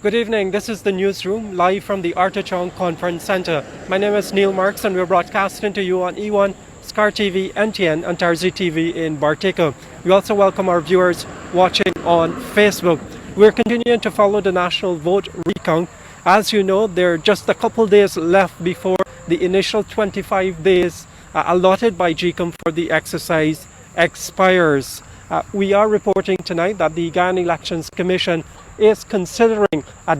Good evening, this is the newsroom, live from the Arthur Chong Conference Center. My name is Neil Marks and we're broadcasting to you on E1, Scar TV, NTN, and Tarzi TV in Barteko. We also welcome our viewers watching on Facebook. We're continuing to follow the national vote recount. As you know, there are just a couple days left before the initial 25 days allotted by GECOM for the exercise expires. We are reporting tonight that the Guyana Elections Commission is considering a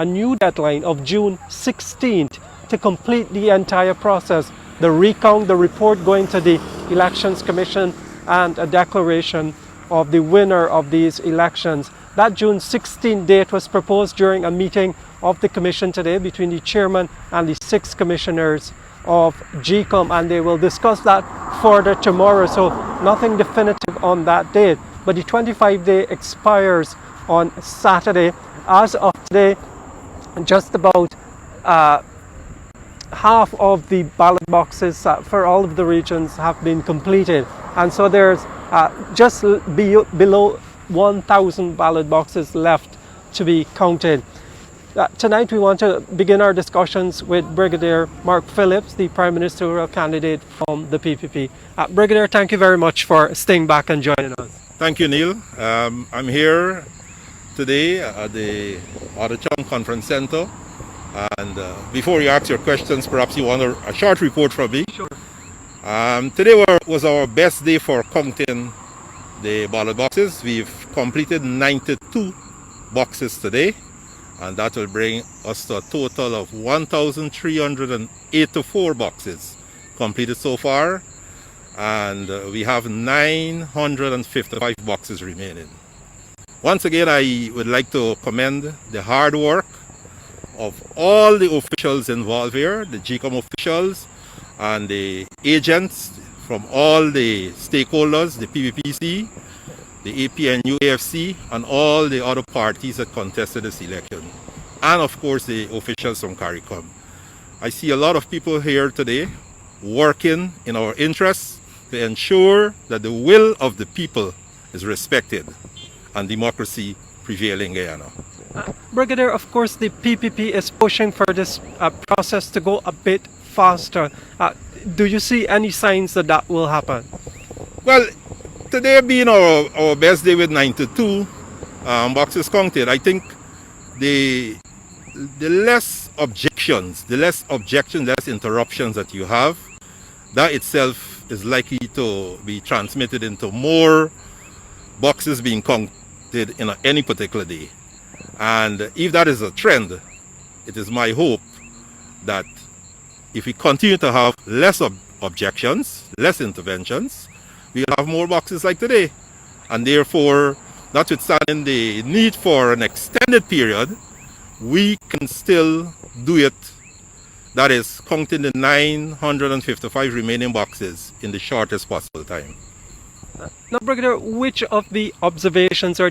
new deadline of June 16th to complete the entire process. The recount, the report going to the Elections Commission, and a declaration of the winner of these elections. That June 16th date was proposed during a meeting of the Commission today between the chairman and the 6 commissioners of GECOM, and they will discuss that further tomorrow, so nothing definitive on that date. But the 25-day expires on Saturday. As of today, just about half of the ballot boxes for all of the regions have been completed, and so there's just below 1,000 ballot boxes left to be counted. Tonight we want to begin our discussions with Brigadier Mark Phillips, the Prime Ministerial candidate from the PPP. Brigadier, thank you very much for staying back and joining us. Thank you, Neil. I'm here today at the Arthur Chong Conference Center. And before you ask your questions, perhaps you want a short report from me. Sure. Today was our best day for counting the ballot boxes. We've completed 92 boxes today, and that will bring us to a total of 1,384 boxes completed so far, and we have 955 boxes remaining. Once again, I would like to commend the hard work of all the officials involved here, the GECOM officials and the agents from all the stakeholders, the PPPC, the APNU, AFC, and all the other parties that contested this election. And of course, the officials from CARICOM. I see a lot of people here today working in our interests to ensure that the will of the people is respected and democracy prevail in Guyana. Brigadier, of course, the PPP is pushing for this process to go a bit faster. Do you see any signs that that will happen? Well, today being our best day with 92 boxes counted, I think the less objections, less interruptions that you have, that itself is likely to be transmitted into more boxes being counted in any particular day. And if that is a trend, it is my hope that if we continue to have less objections, less interventions, we'll have more boxes like today. And therefore, notwithstanding the need for an extended period, we can still do it. That is, counting the 955 remaining boxes in the shortest possible time. Now, Brigadier, which of the observations or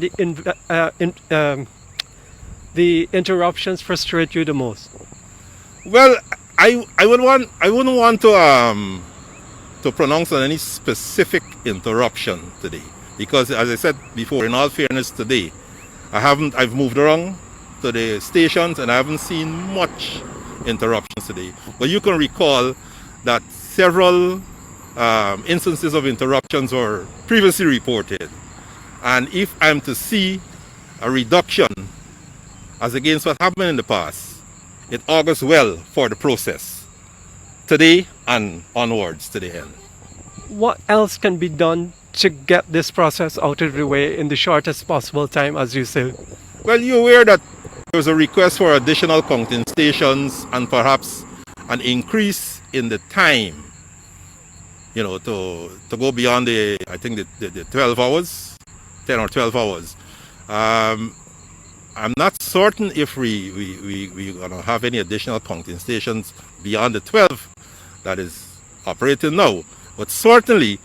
the interruptions frustrate you the most? Well, I wouldn't want to pronounce on any specific interruption today, because as I said before, in all fairness, today I've moved around to the stations and I haven't seen much interruptions today. But you can recall that several instances of interruptions were previously reported, and if I'm to see a reduction as against what happened in the past, it augurs well for the process today and onwards to the end. What else can be done to get this process out of the way in the shortest possible time, as you say? Well, you're aware that there was a request for additional counting stations and perhaps an increase in the time, to go beyond the 12 hours, 10 or 12 hours. I'm not certain if we're going to have any additional counting stations beyond the 12 that is operating now. But certainly,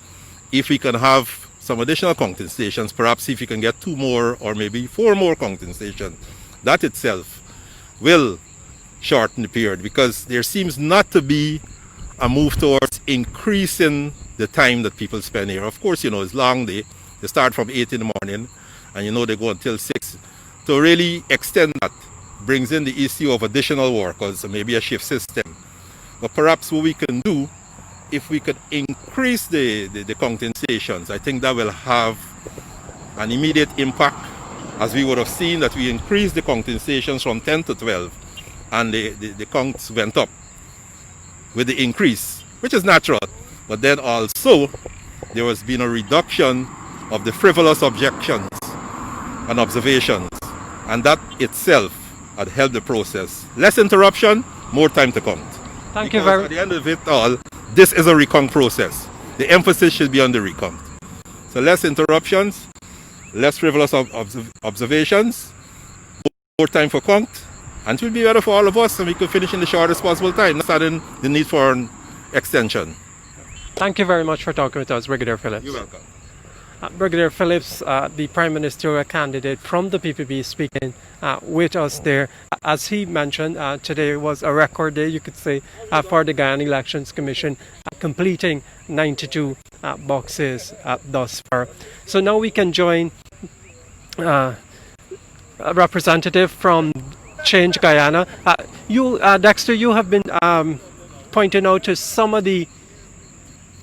if we can have some additional counting stations, perhaps if you can get 2 more or maybe 4 more counting stations, that itself will shorten the period, because there seems not to be a move towards increasing the time that people spend here. Of course, it's long day. They start from 8 in the morning and they go until 6. to really extend that brings in the issue of additional workers, maybe a shift system. But perhaps what we can do, if we could increase the counting stations, I think that will have an immediate impact, as we would have seen that we increased the counting stations from 10 to 12, and the counts went up with the increase, which is natural. But then also, there has been a reduction of the frivolous objections and observations, and that itself had helped the process. Less interruption, more time to count. Thank you very much. At the end of it all, this is a recount process. The emphasis should be on the recount. So less interruptions, less frivolous observations, more time for count, and it will be better for all of us, and we could finish in the shortest possible time, not adding the need for an extension. Thank you very much for talking with us, Brigadier Phillips. You're welcome. Brigadier Phillips, the Prime Ministerial candidate from the PPP, speaking with us there. As he mentioned, today was a record day, you could say, for the Guyana Elections Commission, completing 92 boxes thus far. So now we can join a representative from Change Guyana. Dexter, you have been pointing out to some of the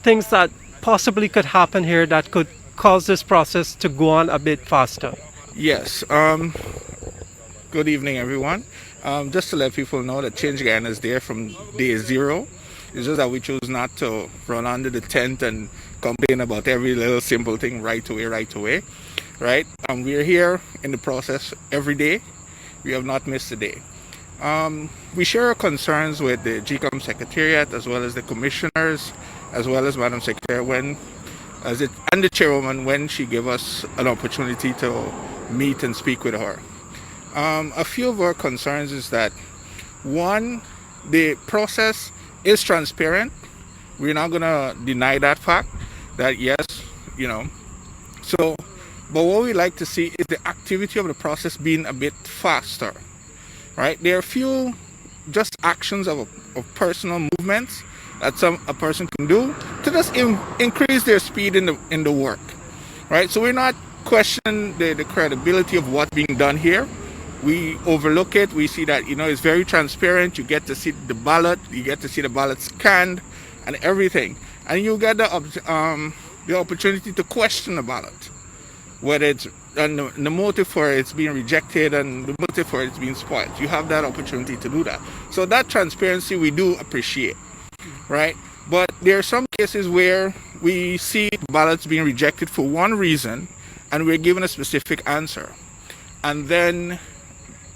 things that possibly could happen here that could cause this process to go on a bit faster. Yes. Good evening, everyone. Just to let people know that Change Guyana is there from day zero. It's just that we choose not to run under the tent and complain about every little simple thing right away, right? We're here in the process every day. We have not missed a day. We share our concerns with the GECOM Secretariat, as well as the commissioners, as well as Madam Secretary, and the chairwoman, when she gave us an opportunity to meet and speak with her. A few of our concerns is that, one, the process is transparent. We're not going to deny that fact, that yes, So, but what we like to see is the activity of the process being a bit faster, right? There are a few just actions of personal movements that a person can do to just increase their speed in the work, right? So we're not questioning the credibility of what's being done here. We overlook it. We see that it's very transparent. You get to see the ballot. You get to see the ballot scanned and everything, and you get the opportunity to question the ballot, whether it's and the motive for it's being rejected and the motive for it's being spoiled. You have that opportunity to do that. So that transparency we do appreciate. Right? But there are some cases where we see ballots being rejected for one reason and we're given a specific answer. And then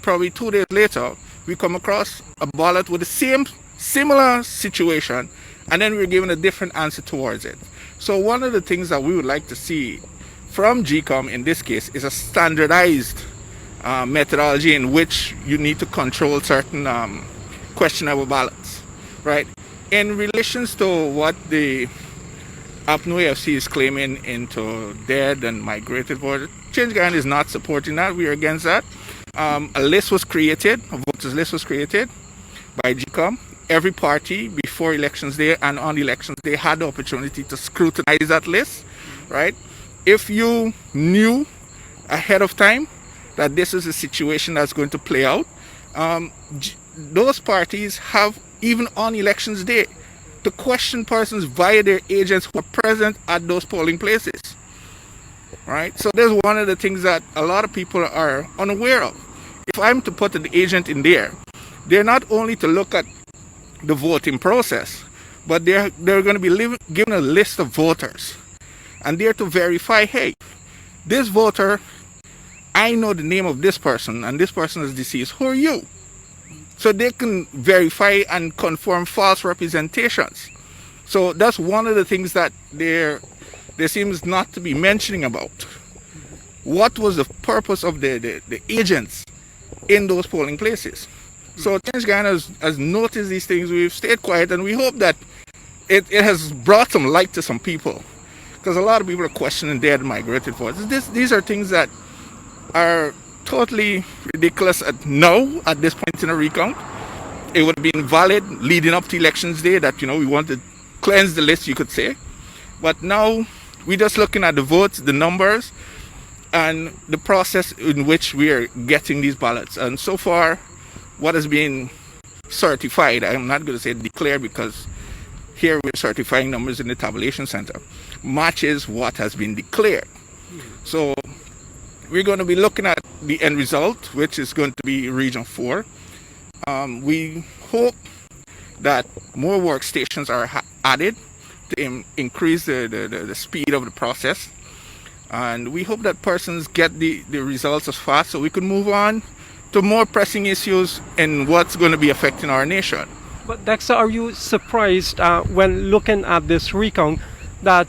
probably 2 days later, we come across a ballot with the similar situation, and then we're given a different answer towards it. So one of the things that we would like to see from GECOM in this case is a standardized methodology in which you need to control certain questionable ballots, right? In relation to what the APNU FC is claiming into dead and migrated voters, Change Guyana is not supporting that. We are against that. A list was created, a voters list was created by GECOM. Every party before elections day and on elections day had the opportunity to scrutinize that list, right? If you knew ahead of time that this is a situation that's going to play out, those parties have, even on elections day, to question persons via their agents who are present at those polling places, right? So there's one of the things that a lot of people are unaware of. If I'm to put an agent in there, they're not only to look at the voting process, but they're going to be given a list of voters, and they're to verify, hey, this voter, I know the name of this person, and this person is deceased. Who are you? So they can verify and confirm false representations. So that's one of the things that there seems not to be mentioning about. What was the purpose of the agents in those polling places? So Change Guyana has noticed these things. We've stayed quiet, and we hope that it has brought some light to some people, because a lot of people are questioning dead migrated voters. These are things that are totally ridiculous at this point in a recount. It would have been valid leading up to elections day that we want to cleanse the list, you could say. But now we're just looking at the votes, the numbers, and the process in which we are getting these ballots. And so far, what has been certified, I'm not going to say declared because here we're certifying numbers in the tabulation center, matches what has been declared. So we're going to be looking at the end result, which is going to be Region 4. We hope that more workstations are added to increase the speed of the process. And we hope that persons get the results as fast so we can move on to more pressing issues in what's going to be affecting our nation. But Dexter, are you surprised when looking at this recount that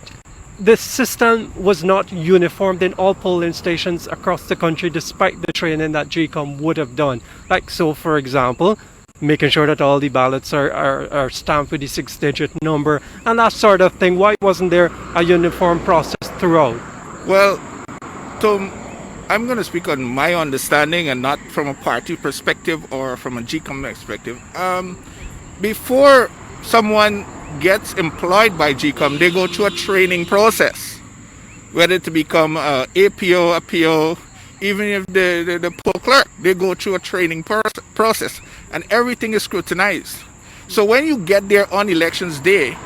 this system was not uniformed in all polling stations across the country despite the training that GECOM would have done? Like, so for example, making sure that all the ballots are stamped with the 6-digit number and that sort of thing. Why wasn't there a uniform process throughout? Well, I'm going to speak on my understanding and not from a party perspective or from a GECOM perspective. Before someone gets employed by GECOM, they go through a training process, whether to become APO, a PO, even if the poll clerk, they go through a training process, and everything is scrutinized. So when you get there on elections day,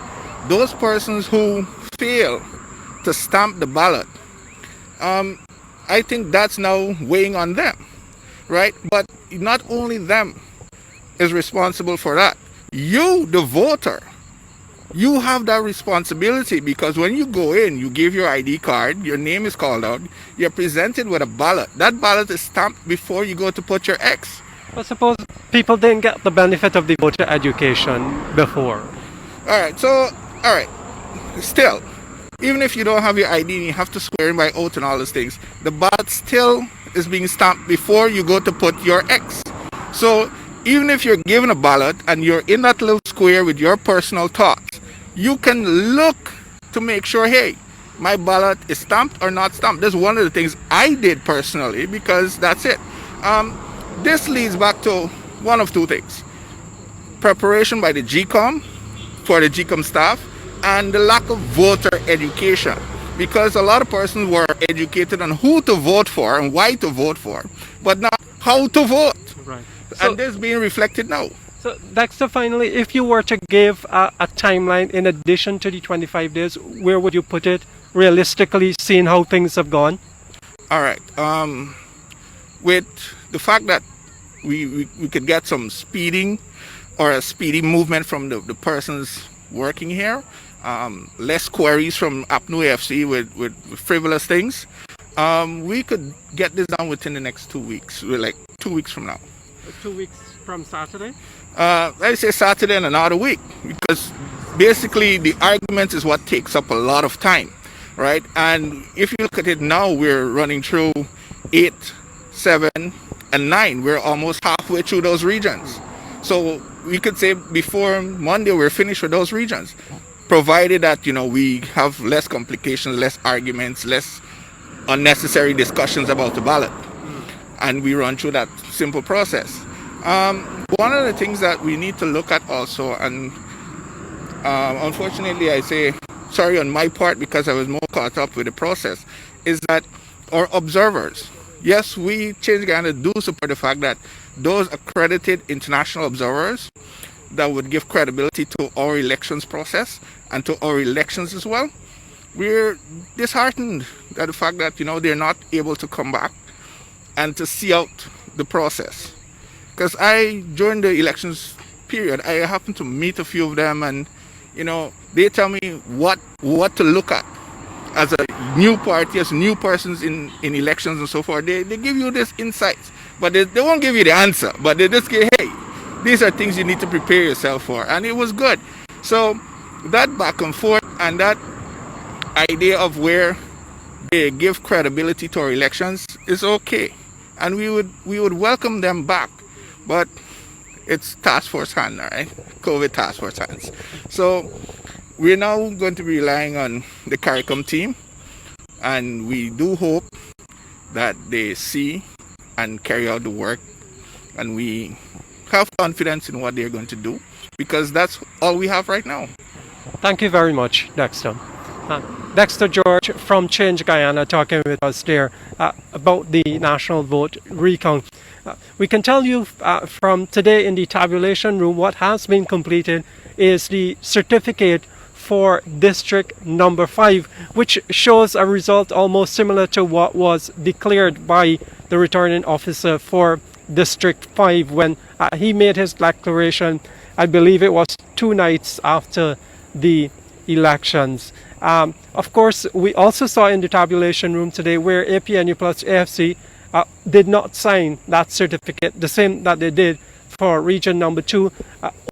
those persons who fail to stamp the ballot, I think that's now weighing on them, right? But not only them is responsible for that. You, the voter, you have that responsibility, because when you go in, you give your ID card, your name is called out, you're presented with a ballot. That ballot is stamped before you go to put your X. I suppose people didn't get the benefit of the voter education before. Still, even if you don't have your ID and you have to swear in by oath and all those things, the ballot still is being stamped before you go to put your X. So even if you're given a ballot and you're in that little square with your personal thoughts, you can look to make sure, hey, my ballot is stamped or not stamped. That's one of the things I did personally, because that's it. This leads back to one of two things: preparation by the GECOM, for the GECOM staff, and the lack of voter education, because a lot of persons were educated on who to vote for and why to vote for, but not how to vote. Right. And this is being reflected now. So Dexter, finally, if you were to give a timeline in addition to the 25 days, where would you put it realistically, seeing how things have gone? All right. With the fact that we could get some speeding or a speedy movement from the persons working here, less queries from APNU AFC with frivolous things, we could get this done within the next 2 weeks, like 2 weeks from now. 2 weeks from Saturday? I say Saturday and another week, because basically the argument is what takes up a lot of time, right? And if you look at it now, we're running through 8, 7, and 9. We're almost halfway through those regions. So we could say before Monday we're finished with those regions, provided that, you know, we have less complications, less arguments, less unnecessary discussions about the ballot, and we run through that simple process. One of the things that we need to look at also, and unfortunately I say sorry on my part because I was more caught up with the process, is that our observers, yes, we Change Guyana do support the fact that those accredited international observers that would give credibility to our elections process and to our elections as well, we're disheartened at the fact that, you know, they're not able to come back and to see out the process. Because during the elections period, I happened to meet a few of them, and, you know, they tell me what to look at as a new party, as new persons in elections and so forth. They give you this insights, but they won't give you the answer. But they just say, hey, these are things you need to prepare yourself for. And it was good. So that back and forth and that idea of where they give credibility to our elections is okay. And we would welcome them back. But it's task force hand, right? COVID task force hands. So we're now going to be relying on the CARICOM team, and we do hope that they see and carry out the work, and we have confidence in what they're going to do, because that's all we have right now. Thank you very much, Dexter. Dexter George from Change Guyana talking with us there about the national vote recount. We can tell you from today in the tabulation room what has been completed is the certificate for district number 5, which shows a result almost similar to what was declared by the returning officer for district 5 when he made his declaration. I believe it was 2 nights after the elections. Of course, we also saw in the tabulation room today where APNU plus AFC did not sign that certificate, the same that they did for region number 2,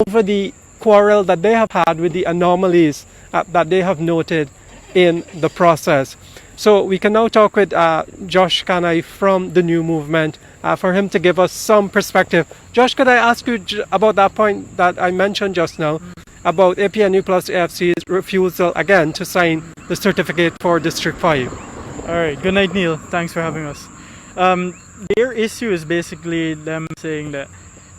over the quarrel that they have had with the anomalies that they have noted in the process. So we can now talk with Josh Kanai from the New Movement for him to give us some perspective. Josh, could I ask you about that point that I mentioned just now about APNU plus AFC's refusal again to sign the certificate for District 5? All right, good night, Neil. Thanks for having us. Their issue is basically them saying that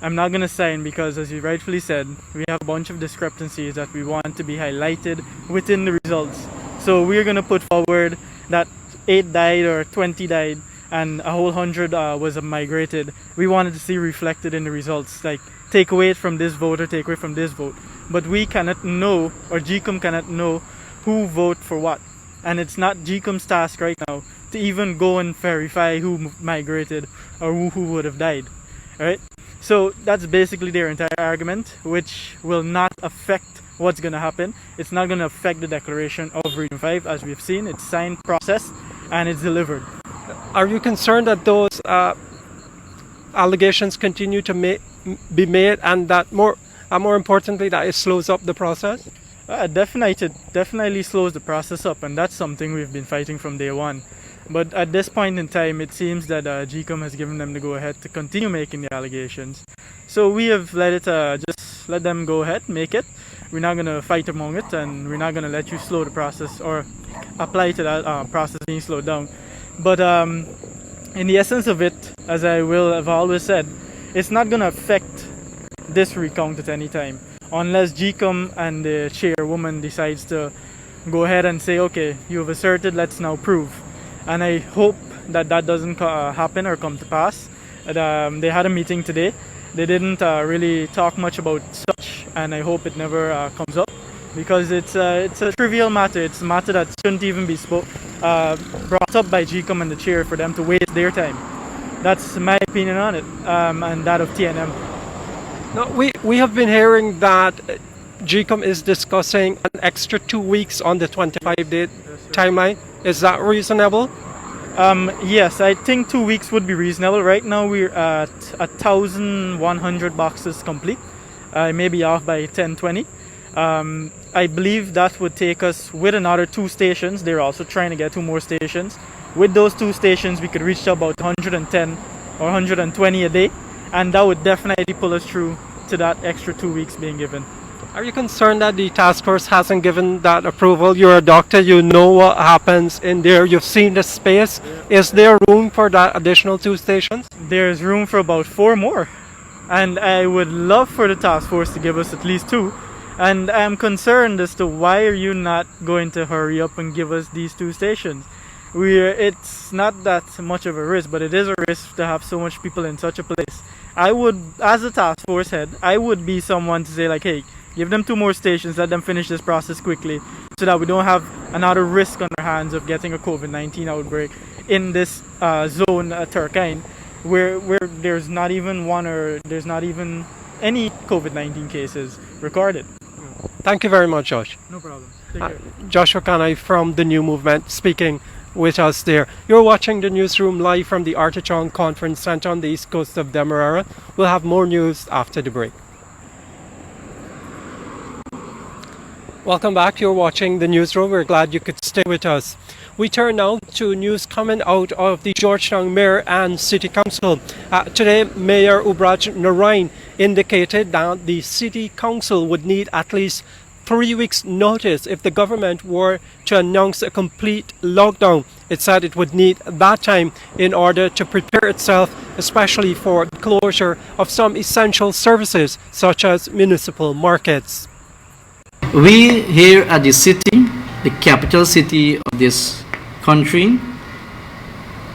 I'm not going to sign because, as you rightfully said, we have a bunch of discrepancies that we want to be highlighted within the results. So we're going to put forward that 8 died or 20 died and a whole 100 was migrated. We wanted to see reflected in the results, like take away from this vote or take away from this vote. But we cannot know, or GECOM cannot know, who vote for what. And it's not GECOM's task right now to even go and verify who migrated or who would have died. Alright? So that's basically their entire argument, which will not affect what's going to happen. It's not going to affect the declaration of Region 5. As we've seen, it's signed, processed, and it's delivered. Are you concerned that those allegations continue to be made and that more importantly that it slows up the process? Definitely slows the process up, and that's something we've been fighting from day one. But at this point in time, it seems that GECOM has given them the go-ahead to continue making the allegations. So we have just let them go ahead, make it. We're not going to fight among it, and we're not going to let you slow the process or apply to that process being slowed down. But in the essence of it, as I will have always said, it's not going to affect this recount at any time, unless GECOM and the chairwoman decides to go ahead and say, okay, you have asserted, let's now prove. And I hope that doesn't happen or come to pass. They had a meeting today. They didn't really talk much about such, and I hope it never comes up, because it's a trivial matter. It's a matter that shouldn't even be brought up by GECOM and the chair for them to waste their time. That's my opinion on it, and that of TNM. No, we have been hearing that GECOM is discussing an extra 2 weeks on the 25-day timeline. Is that reasonable? Yes, I think 2 weeks would be reasonable. Right now we're at 1,100 boxes complete. I may be off by 10-20. I believe that would take us with another 2 stations. They're also trying to get 2 more stations. With those 2 stations, we could reach to about 110 or 120 a day, and that would definitely pull us through to that extra 2 weeks being given. Are you concerned that the task force hasn't given that approval? You're a doctor, you know what happens in there, you've seen the space. Is there room for that additional 2 stations? There's room for about 4 more. And I would love for the task force to give us at least 2. And I'm concerned as to why are you not going to hurry up and give us these 2 stations? It's not that much of a risk, but it is a risk to have so much people in such a place. I would, as a task force head, I would be someone to say like, hey, give them 2 more stations, let them finish this process quickly so that we don't have another risk on our hands of getting a COVID-19 outbreak in this zone at Turkine where there's not even one or there's not even any COVID-19 cases recorded. Thank you very much, Josh. No problem. Take care. Joshua Kanai from the New Movement speaking with us there. You're watching the newsroom live from the Artichon Conference Center on the east coast of Demerara. We'll have more news after the break. Welcome back. You're watching the newsroom. We're glad you could stay with us. We turn now to news coming out of the Georgetown Mayor and City Council. Today, Mayor Ubraj Narain indicated that the City Council would need at least 3 weeks' notice if the government were to announce a complete lockdown. It said it would need that time in order to prepare itself, especially for the closure of some essential services such as municipal markets. We here at the city the capital city of this country,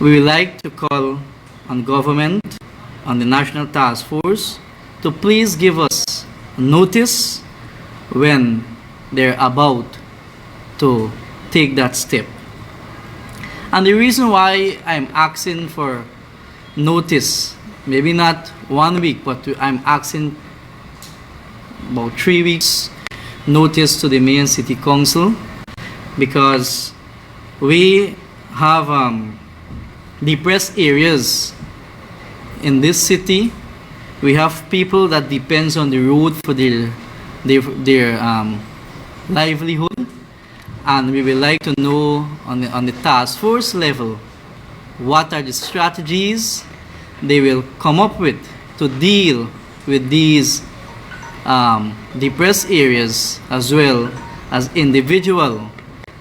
we would like to call on government, on the National Task Force, to please give us notice when they're about to take that step. And the reason why I'm asking for notice, maybe not 1 week, but I'm asking about 3 weeks notice to the Mayor and City Council, because we have depressed areas in this city. We have people that depends on the road for their livelihood, and we would like to know on the task force level what are the strategies they will come up with to deal with these depressed areas, as well as individual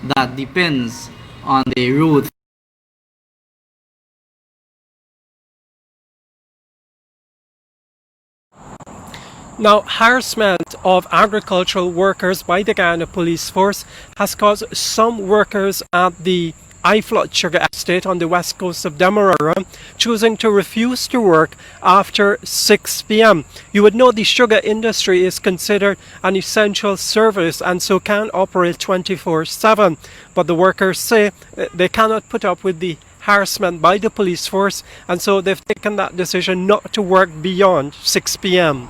that depends on the road. Now, harassment of agricultural workers by the Guyana Police Force has caused some workers at the Iflot Sugar Estate on the west coast of Demerara choosing to refuse to work after 6 p.m. You would know the sugar industry is considered an essential service and so can operate 24/7. But the workers say they cannot put up with the harassment by the police force, and so they've taken that decision not to work beyond 6 p.m.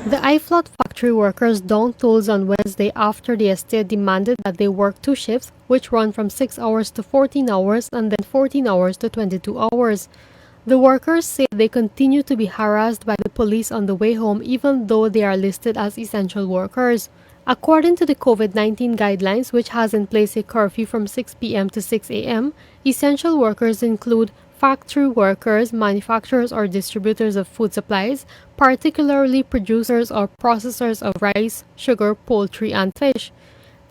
The Iflot factory workers downed tools on Wednesday after the estate demanded that they work 2 shifts, which run from 6 hours to 14 hours and then 14 hours to 22 hours. The workers say they continue to be harassed by the police on the way home even though they are listed as essential workers. According to the COVID-19 guidelines, which has in place a curfew from 6 p.m. to 6 a.m., essential workers include factory workers, manufacturers or distributors of food supplies, particularly producers or processors of rice, sugar, poultry, and fish.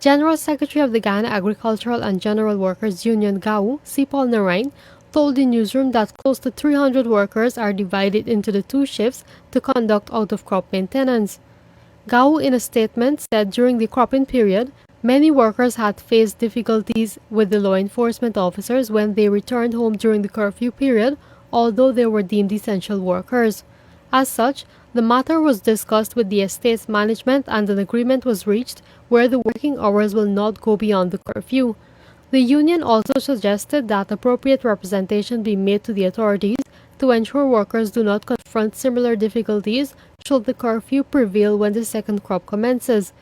General Secretary of the Guyana Agricultural and General Workers Union, GAU, C. Paul Narain, told the newsroom that close to 300 workers are divided into the 2 shifts to conduct out-of-crop maintenance. GAU, in a statement, said during the cropping period, many workers had faced difficulties with the law enforcement officers when they returned home during the curfew period, although they were deemed essential workers. As such, the matter was discussed with the estate's management and an agreement was reached where the working hours will not go beyond the curfew. The union also suggested that appropriate representation be made to the authorities to ensure workers do not confront similar difficulties should the curfew prevail when the second crop commences.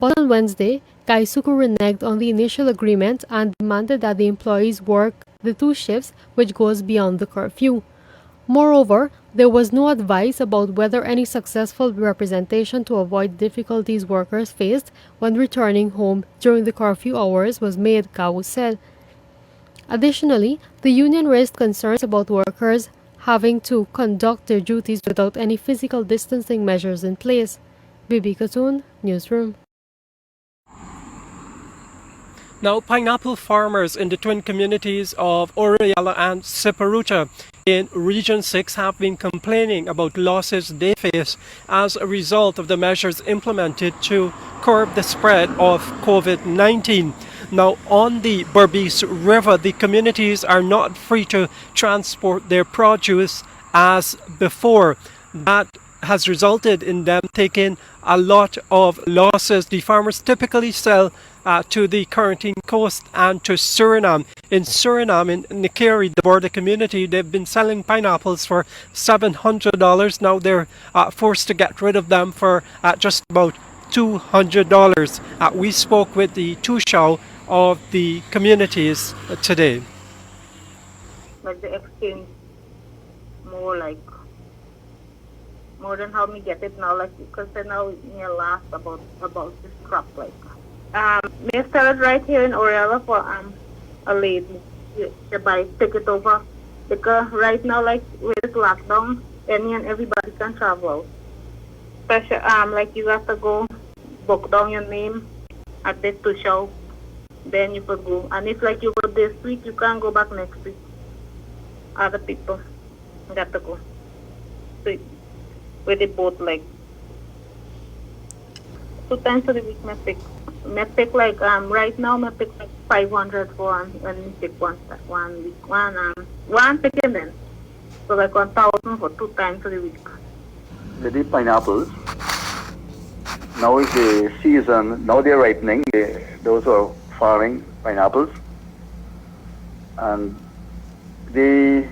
But on Wednesday, Kaisuku reneged on the initial agreement and demanded that the employees work the 2 shifts, which goes beyond the curfew. Moreover, there was no advice about whether any successful representation to avoid difficulties workers faced when returning home during the curfew hours was made, Gao said. Additionally, the union raised concerns about workers having to conduct their duties without any physical distancing measures in place. Bibi Katun, Newsroom. Now, pineapple farmers in the twin communities of Oriala and Siparuta in Region 6 have been complaining about losses they face as a result of the measures implemented to curb the spread of COVID-19. Now, on the Berbice River, the communities are not free to transport their produce as before. That has resulted in them taking a lot of losses. The farmers typically sell to the Quarantine Coast and to Suriname. In Suriname, in Nikeri, the border community, they've been selling pineapples for $700. Now they're forced to get rid of them for just about $200. We spoke with the Tushao of the communities today. Like the exchange more than how we get it now, like because now we last about this crop like. They started right here in Oriala for a lady to buy take it over because right now like with this lockdown, any and everybody can travel. Especially like you have to go book down your name at the Tushao, then you could go. And if like you go this week, you can't go back next week. Other people got to go. So, with the boat like 2 times a week, my 6. me pick like right now me pick like 500 for one when me pick one week one picking then. So like 1,000 for 2 times for the week. The pineapples. Now is the season. Now they're ripening. Those who are farming pineapples, and the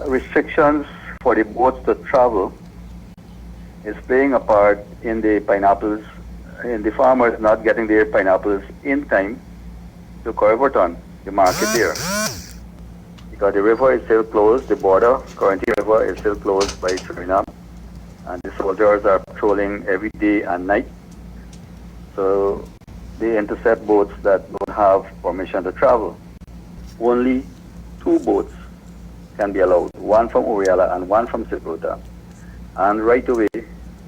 restrictions for the boats to travel is playing a part in the pineapples, in the farmers not getting their pineapples in time to Corriverton, the market there. Because the river is still closed, the border, Corinthi River is still closed by Suriname, and the soldiers are patrolling every day and night. So they intercept boats that don't have permission to travel. Only 2 boats can be allowed, one from Oriala and one from Ciprota. And right away,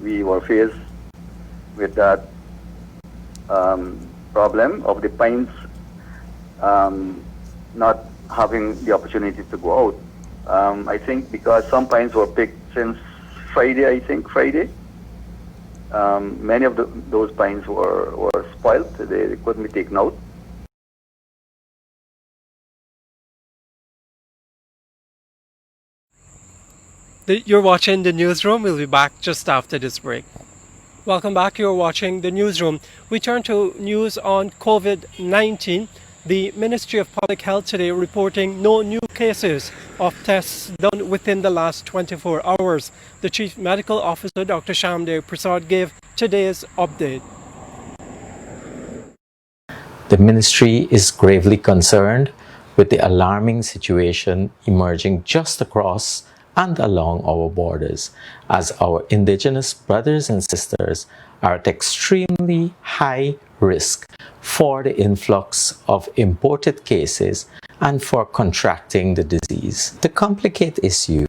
we were faced with that problem of the pines not having the opportunity to go out. I think because some pines were picked since Friday, many of those pines were spoiled. They couldn't be taken out. You're watching the newsroom. We'll be back just after this break. Welcome back. You're watching the newsroom. We turn to news on COVID-19. The Ministry of Public Health today reporting no new cases of tests done within the last 24 hours. The Chief Medical Officer, Dr. Shamdev Prasad, gave today's update. The ministry is gravely concerned with the alarming situation emerging just across and along our borders, as our indigenous brothers and sisters are at extremely high risk for the influx of imported cases and for contracting the disease. To complicate the issue,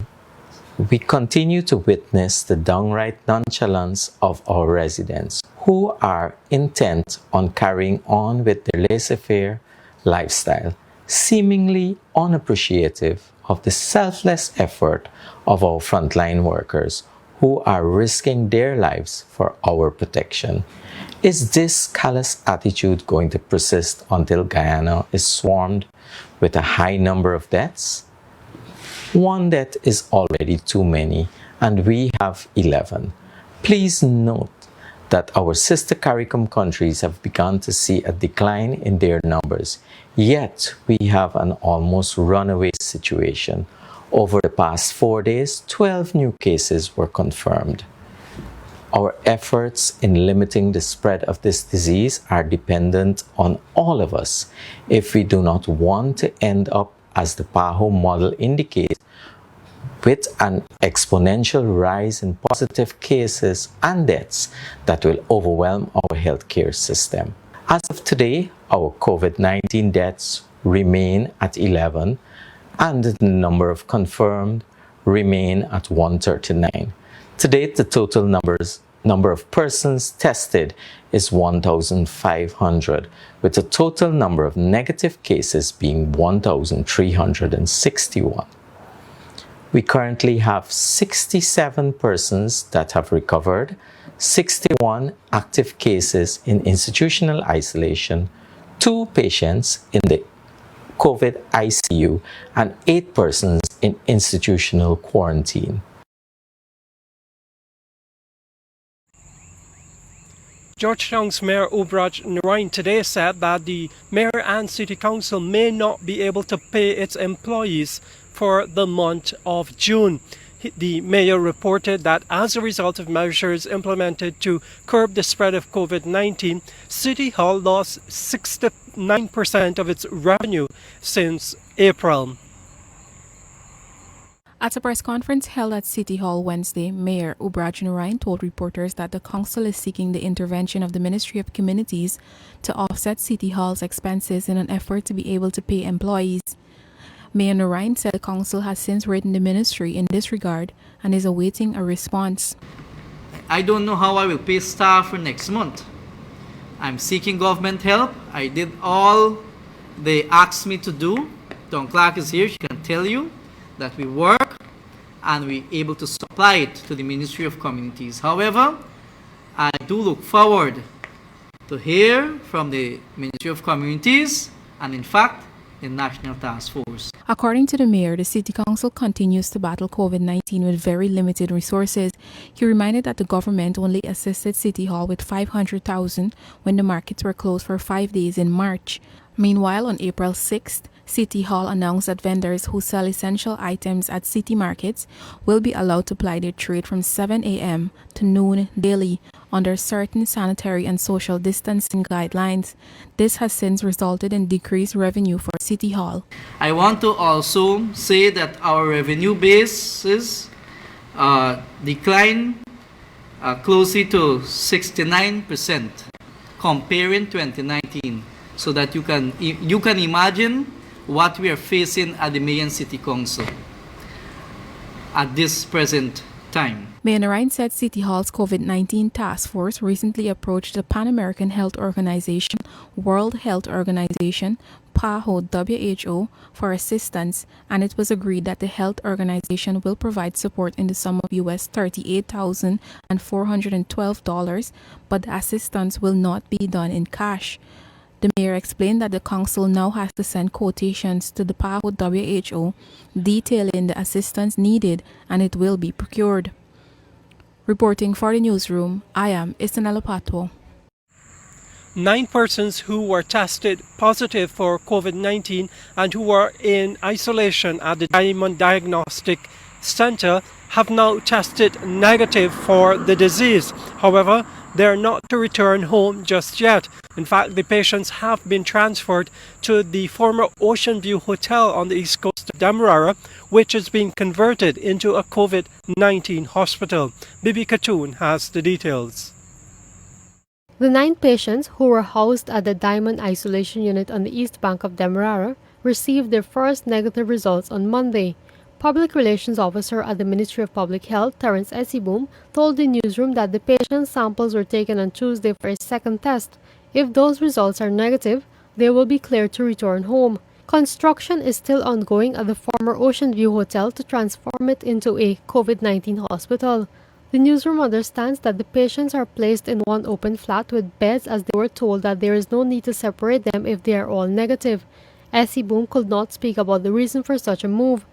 we continue to witness the downright nonchalance of our residents who are intent on carrying on with their laissez-faire lifestyle, seemingly unappreciative of the selfless effort of our frontline workers who are risking their lives for our protection. Is this callous attitude going to persist until Guyana is swarmed with a high number of deaths? One death is already too many, and we have 11. Please note that our sister CARICOM countries have begun to see a decline in their numbers, yet we have an almost runaway situation. Over the past 4 days, 12 new cases were confirmed. Our efforts in limiting the spread of this disease are dependent on all of us if we do not want to end up, as the PAHO model indicates, with an exponential rise in positive cases and deaths that will overwhelm our healthcare system. As of today, our COVID-19 deaths remain at 11, and the number of confirmed remain at 139. To date, the total number of persons tested is 1,500, with a total number of negative cases being 1,361. We currently have 67 persons that have recovered, 61 active cases in institutional isolation, 2 patients in the COVID ICU, and 8 persons in institutional quarantine. Georgetown's Mayor Ubraj Narain today said that the Mayor and City Council may not be able to pay its employees for the month of June. The mayor reported that as a result of measures implemented to curb the spread of COVID-19, City Hall lost 69% of its revenue since April. At a press conference held at City Hall Wednesday, Mayor Ubraj Narain told reporters that the council is seeking the intervention of the Ministry of Communities to offset City Hall's expenses in an effort to be able to pay employees. Mayor Narain said the council has since written the ministry in this regard and is awaiting a response. I don't know how I will pay staff for next month. I'm seeking government help. I did all they asked me to do. Don Clark is here. She can tell you that we work and we're able to supply it to the Ministry of Communities. However, I do look forward to hear from the Ministry of Communities and, in fact, the National Task Force. According to the mayor, the city council continues to battle COVID-19 with very limited resources. He reminded that the government only assisted City Hall with $500,000 when the markets were closed for 5 days in March. Meanwhile, on April 6th, City Hall announced that vendors who sell essential items at city markets will be allowed to ply their trade from 7 a.m. to noon daily under certain sanitary and social distancing guidelines. This has since resulted in decreased revenue for City Hall. I want to also say that our revenue bases declined closely to 69% comparing 2019, so that you can imagine what we are facing at the Mayan City Council at this present time. Mayor Narain said City Hall's COVID-19 task force recently approached the Pan American Health Organization, World Health Organization, PAHO, WHO, for assistance, and it was agreed that the health organization will provide support in the sum of US $38,412, but the assistance will not be done in cash. The mayor explained that the council now has to send quotations to the PAHO WHO detailing the assistance needed, and it will be procured. Reporting for the newsroom, I am Isanella Patwo. 9 persons who were tested positive for COVID-19 and who were in isolation at the Diamond Diagnostic Center have now tested negative for the disease. However, they are not to return home just yet. In fact, the patients have been transferred to the former Ocean View Hotel on the east coast of Demerara, which is being converted into a COVID-19 hospital. Bibi Katoon has the details. The 9 patients who were housed at the Diamond Isolation Unit on the east bank of Demerara received their first negative results on Monday. Public Relations Officer at the Ministry of Public Health, Terence Esseboom, told the newsroom that the patient's samples were taken on Tuesday for a second test. If those results are negative, they will be cleared to return home. Construction is still ongoing at the former Ocean View Hotel to transform it into a COVID-19 hospital. The newsroom understands that the patients are placed in one open flat with beds, as they were told that there is no need to separate them if they are all negative. Esseboom could not speak about the reason for such a move.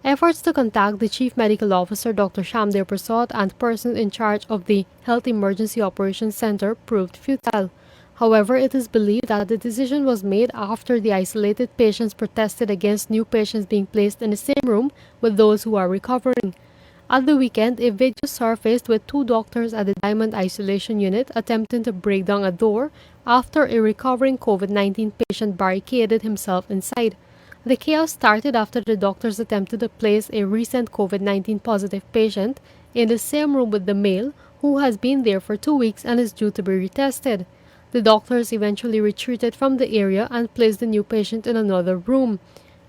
Efforts to contact the Chief Medical Officer, Dr. Shamdev Prasad, and persons in charge of the Health Emergency Operations Center proved futile. However, it is believed that the decision was made after the isolated patients protested against new patients being placed in the same room with those who are recovering. At the weekend, a video surfaced with 2 doctors at the Diamond Isolation Unit attempting to break down a door after a recovering COVID-19 patient barricaded himself inside. The chaos started after the doctors attempted to place a recent COVID-19 positive patient in the same room with the male who has been there for 2 weeks and is due to be retested. The doctors eventually retreated from the area and placed the new patient in another room.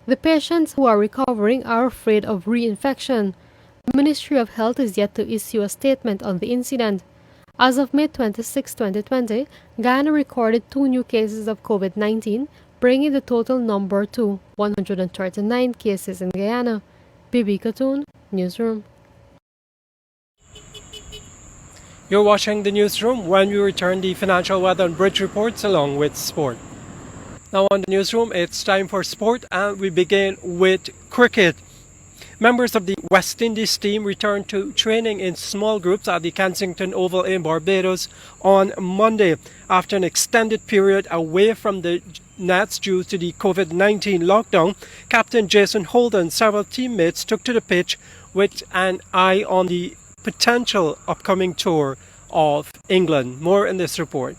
The patients who are recovering are afraid of reinfection. The Ministry of Health is yet to issue a statement on the incident. As of May 26, 2020, Guyana recorded 2 new cases of COVID-19, bringing the total number to 139 cases in Guyana. Bibi Katoon, Newsroom. You're watching the newsroom. When we return, the financial weather and bridge reports along with sport. Now on the newsroom, it's time for sport, and we begin with cricket. Members of the West Indies team returned to training in small groups at the Kensington Oval in Barbados on Monday after an extended period away from the nets due to the COVID-19 lockdown. Captain Jason Holden and several teammates took to the pitch with an eye on the potential upcoming tour of England. More in this report.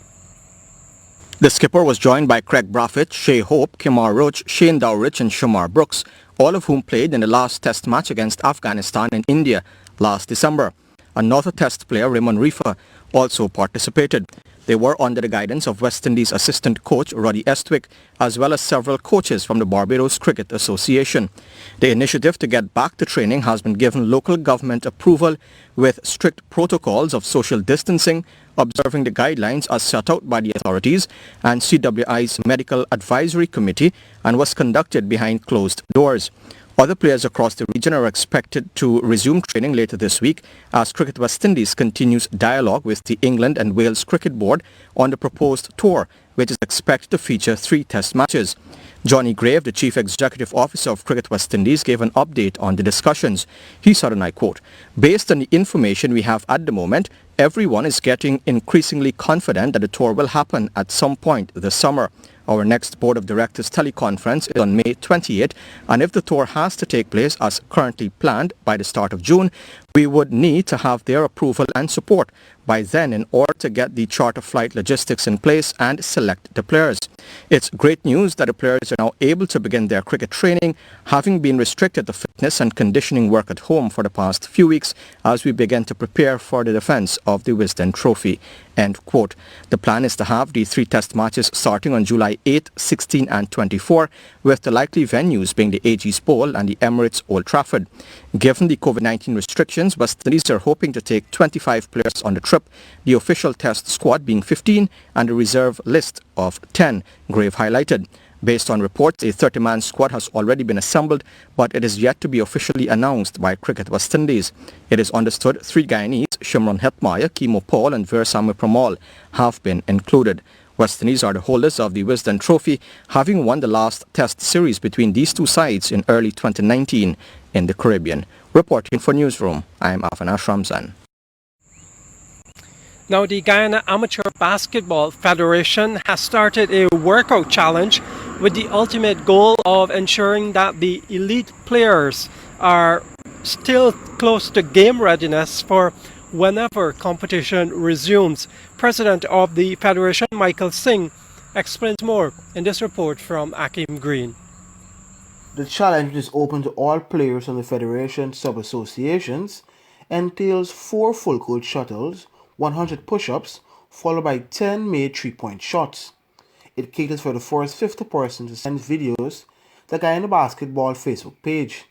The skipper was joined by Craig Braffett, Shea Hope, Kemar Roach, Shane Dowrich and Shamar Brooks, all of whom played in the last test match against Afghanistan and India last December. Another test player, Raymond Reefer, also participated. They were under the guidance of West Indies assistant coach Roddy Estwick, as well as several coaches from the Barbados Cricket Association. The initiative to get back to training has been given local government approval with strict protocols of social distancing, observing the guidelines as set out by the authorities and CWI's Medical Advisory Committee, and was conducted behind closed doors. Other players across the region are expected to resume training later this week as Cricket West Indies continues dialogue with the England and Wales Cricket Board board on the proposed tour, which is expected to feature 3 test matches. Johnny Grave, the Chief Executive Officer of Cricket West Indies, gave an update on the discussions. He said, and I quote, "Based on the information we have at the moment, everyone is getting increasingly confident that the tour will happen at some point this summer. Our next Board of Directors teleconference is on May 28, and if the tour has to take place as currently planned by the start of June, we would need to have their approval and support by then in order to get the charter flight logistics in place and select the players. It's great news that the players are now able to begin their cricket training, having been restricted to fitness and conditioning work at home for the past few weeks as we begin to prepare for the defence of the Wisden Trophy." End quote. The plan is to have the 3 test matches starting on July 8, 16 and 24, with the likely venues being the AG's Bowl and the Emirates Old Trafford. Given the COVID-19 restrictions, West Indies are hoping to take 25 players on the trip, the official test squad being 15 and a reserve list of 10, Grave highlighted. Based on reports, a 30-man squad has already been assembled, but it is yet to be officially announced by Cricket West Indies. It is understood 3 Guyanese, Shimron Hetmeyer, Kimo Paul and Versamy Pramal, have been included. West Indies are the holders of the Wisden Trophy, having won the last test series between these 2 sides in early 2019 in the Caribbean. Reporting for Newsroom, I am Irfaan Ramzan. Now, the Guyana Amateur Basketball Federation has started a workout challenge with the ultimate goal of ensuring that the elite players are still close to game readiness for whenever competition resumes. President of the Federation, Michael Singh, explains more in this report from Akim Green. The challenge is open to all players on the Federation sub-associations, entails 4 full court shuttles, 100 push-ups, followed by 10 made 3-point shots. It caters for the first 50 persons to send videos to the Guyana Basketball Facebook page.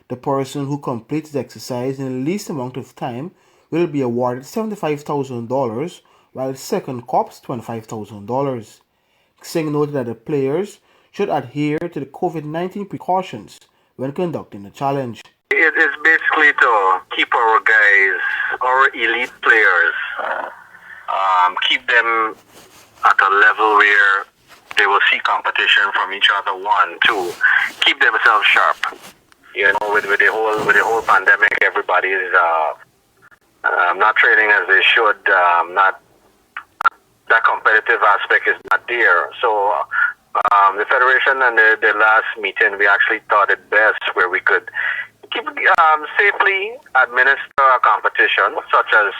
The person who completes the exercise in the least amount of time will be awarded $75,000, while second cops $25,000. Singh noted that the players should adhere to the COVID-19 precautions when conducting the challenge. It is basically to keep our guys, our elite players, keep them at a level where they will see competition from each other. 1, 2, keep themselves sharp. You know, with the whole pandemic, everybody is not training as they should. Not that competitive aspect is not there. So the federation and the last meeting, we actually thought it best where we could keep safely administer a competition such as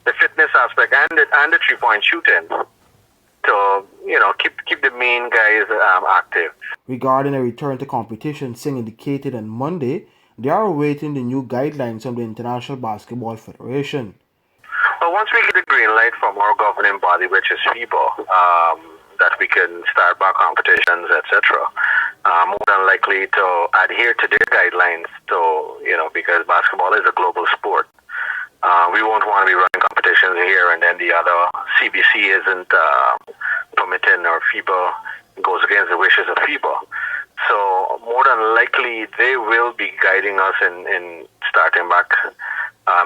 the fitness aspect and the 3-point shooting to, you know, keep the main guys active. Regarding a return to competition, Singh indicated on Monday they are awaiting the new guidelines from the International Basketball Federation. Well, once we get the green light from our governing body, which is FIBA, that we can start back competitions, etc. More than likely to adhere to their guidelines, to, you know, because basketball is a global sport. We won't want to be running competitions here and then the other CBC isn't permitting, or FIBA goes against the wishes of FIBA. So more than likely they will be guiding us in starting back,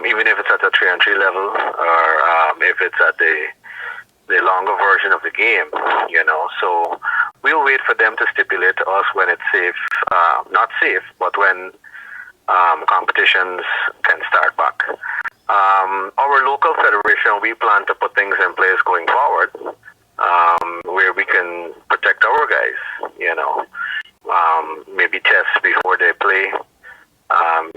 even if it's at a 3-on-3 level, or if it's at the longer version of the game, you know. So we'll wait for them to stipulate to us when it's safe, not safe, but when competitions can start back. Our local federation, we plan to put things in place going forward, where we can protect our guys, you know, maybe test before they play,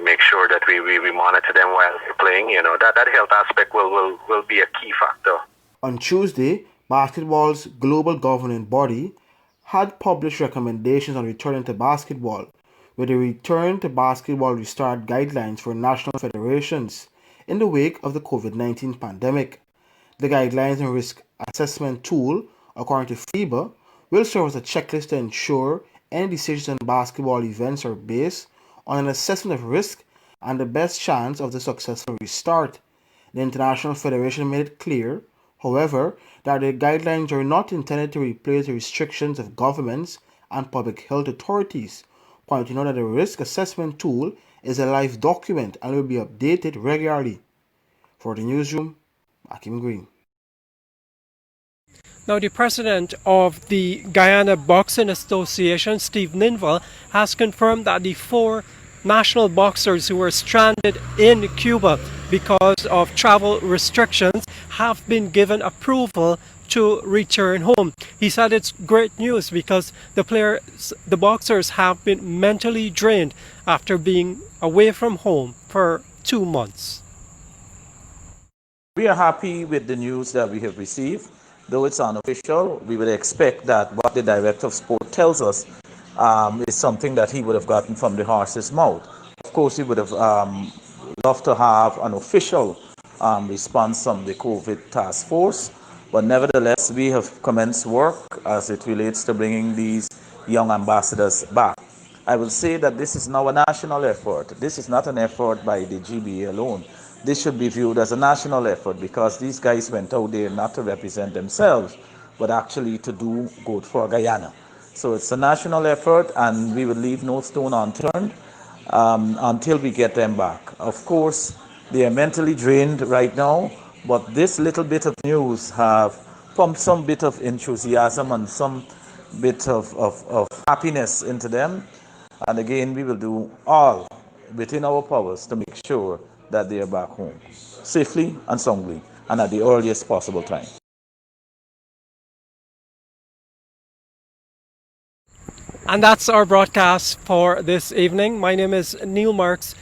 make sure that we monitor them while they're playing, you know. That health aspect will be a key factor. On Tuesday, basketball's global governing body had published recommendations on returning to basketball, with the Return to Basketball Restart guidelines for national federations in the wake of the COVID-19 pandemic. The guidelines and risk assessment tool, according to FIBA, will serve as a checklist to ensure any decisions on basketball events are based on an assessment of risk and the best chance of the successful restart. The International Federation made it clear, however, that the guidelines are not intended to replace the restrictions of governments and public health authorities, pointing out that the risk assessment tool is a live document and will be updated regularly. For the newsroom, Akim Green. Now, the president of the Guyana Boxing Association, Steve Ninval, has confirmed that the 4 national boxers who were stranded in Cuba because of travel restrictions have been given approval to return home. He said it's great news because the boxers have been mentally drained after being away from home for 2 months. We are happy with the news that we have received. Though it's unofficial, we would expect that what the Director of Sport tells us is something that he would have gotten from the horse's mouth. Of course, he would have loved to have an official response from the COVID task force, but nevertheless, we have commenced work as it relates to bringing these young ambassadors back. I will say that this is now a national effort. This is not an effort by the GBA alone. This should be viewed as a national effort because these guys went out there not to represent themselves, but actually to do good for Guyana. So it's a national effort, and we will leave no stone unturned until we get them back. Of course, they are mentally drained right now, but this little bit of news have pumped some bit of enthusiasm and some bit of happiness into them. And again, we will do all within our powers to make sure that they are back home safely and soundly and at the earliest possible time. And that's our broadcast for this evening. My name is Neil Marks,